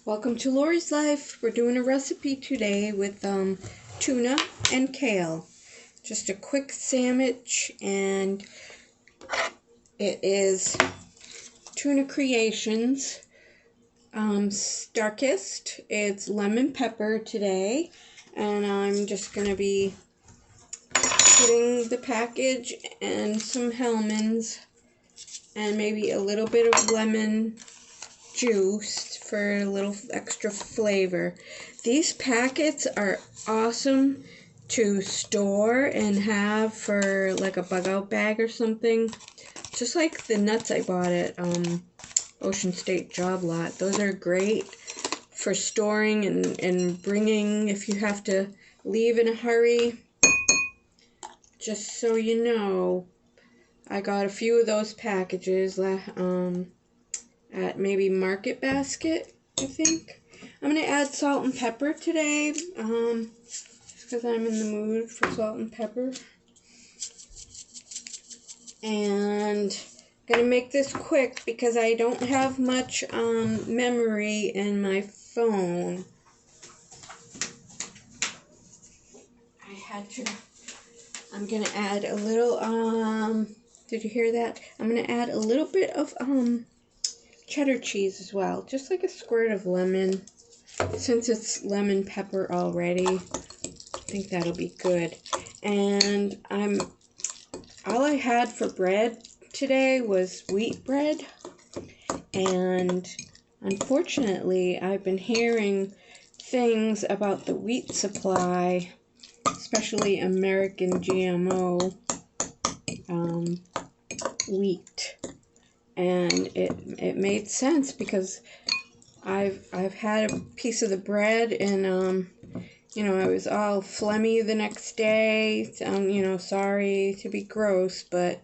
Welcome to Lori's Life. We're doing a recipe today with tuna and kale. Just a quick sandwich, and it is Tuna Creations. Starkist. It's lemon pepper today, and I'm just going to be putting the package and some Hellmann's and maybe a little bit of lemon juice for a little extra flavor. These packets are awesome to store and have for like a bug out bag or something. Just like the nuts I bought at Ocean State Job Lot. Those are great for storing and bringing if you have to leave in a hurry. Just so you know, I got a few of those packages at maybe Market Basket, I think. I'm going to add salt and pepper today, just because I'm in the mood for salt and pepper. And I'm going to make this quick because I don't have much memory in my phone. I'm going to add a little, did you hear that? I'm going to add a little bit of cheddar cheese as well, just like a squirt of lemon. Since it's lemon pepper already, I think that'll be good. And all I had for bread today was wheat bread, and unfortunately I've been hearing things about the wheat supply, especially American GMO wheat. And it made sense because I've had a piece of the bread, and I was all phlegmy the next day. Sorry to be gross, but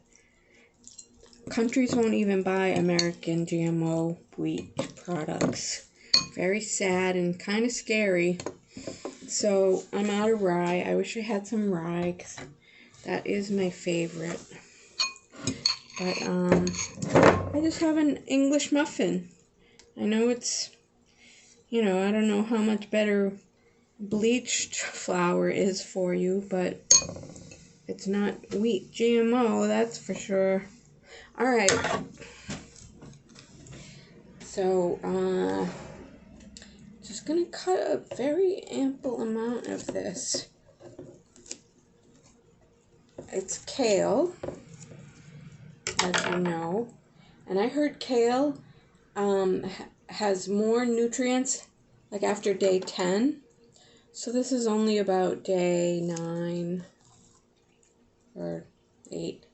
countries won't even buy American GMO wheat products. Very sad and kind of scary. So I'm out of rye. I wish I had some rye, 'cause that is my favorite. But I just have an English muffin. I know it's, I don't know how much better bleached flour is for you, but it's not wheat GMO, that's for sure. Alright. So, just gonna cut a very ample amount of this. It's kale, as you know. And I heard kale has more nutrients like after day 10. So this is only about day 9 or 8.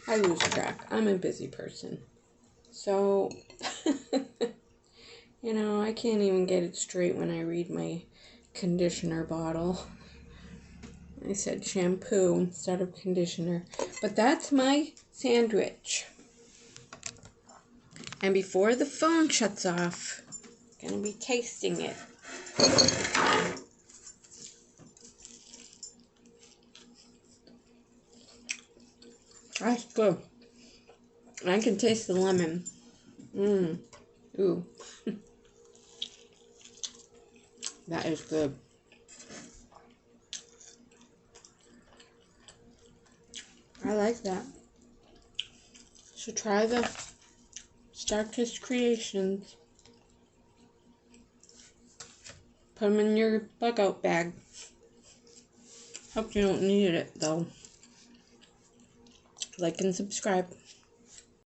I lose track. I'm a busy person. So, I can't even get it straight when I read my conditioner bottle. I said shampoo instead of conditioner. But that's my sandwich. And before the phone shuts off, I'm going to be tasting it. That's good. I can taste the lemon. Ooh. That is good. I like that. So try the Starkist Creations. Put them in your bug out bag. Hope you don't need it though. Like and subscribe.